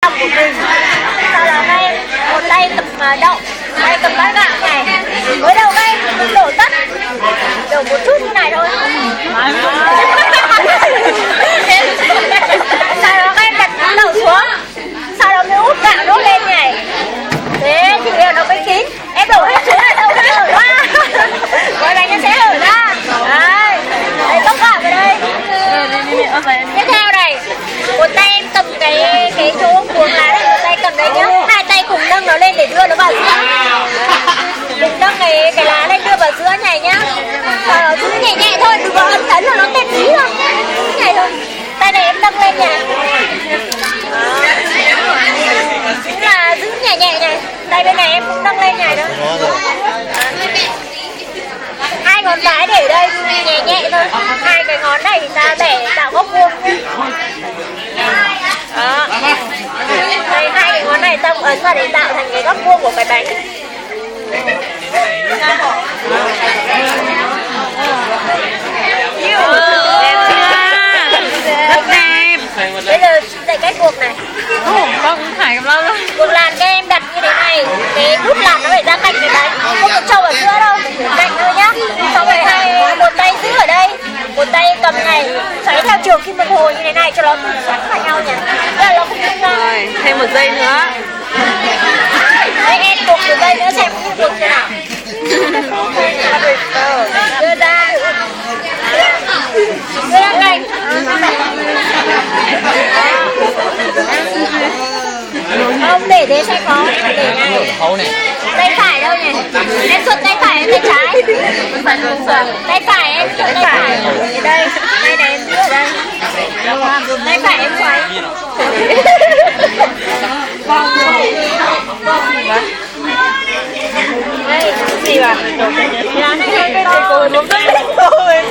Trong của mình. Sau đó các em một tay cầm đậu, tay cầm bát gạo này. Mới đầu các em đổ tất, đổ một chút như này thôi. Sau đó các em đặt đậu xuống, sau đó mới úp gạo đốt lên này. Thế thì nó mới kín. Em đổ hết xuống này đâu nó hở ra. Gói bánh nó sẽ hở ra. Đấy, đấy bóc gạo vào đây. Tiếp theo này, một tay em cầm cái chỗ cuống lá này, một tay cầm đấy nhá. Hai tay cùng nâng nó lên để đưa nó vào giữa. Cùng nâng cái lá lên đưa vào giữa này nhá. Cứ nhẹ nhẹ thôi, đừng có ấn tấn là nó tẹt tí thôi. Cứ nhẹ thôi. Tay này em nâng lên nhỉ. Chính là giữ nhẹ nhẹ này. Tay bên này em cũng nâng lên nhảy thôi. Hai ngón cái để đây, nhẹ nhẹ thôi. Hai cái ngón này thì ta để tạo góc vuông nhé. Đó. Đây, hai cái ngón này ta ấn vào để tạo thành cái góc vuông của cái bánh. Rất đẹp. Bây giờ dạy cách buộc này. Con cũng phải cầm lâu lắm. Buộc làn các em đặt như thế này. Cái nút làn nó phải ra cạnh cái bánh, không được trâu ở giữa đâu, cạnh thôi nhá. Xong rồi một tay giữ ở đây, một tay cầm này, xoáy theo chiều kim đồng hồ như thế này cho nó tự xoắn vào nhau nhỉ. Đây là nó không tung ra. Rồi, thêm một giây nữa. Đấy, em buộc một giây nữa xem buộc thế nào. Đưa ra. Đưa ra cạnh. Không, để thế sẽ khó. Để này. Tay phải đâu nhỉ? Em xuất tay phải hay tay trái? Tay phải em xuất tay phải. Ở đây, tay này em giữ ở đây. Tay phải em xoáy. Đây, gì vậy? Lá này hơi bên thầy cô đúng rồi.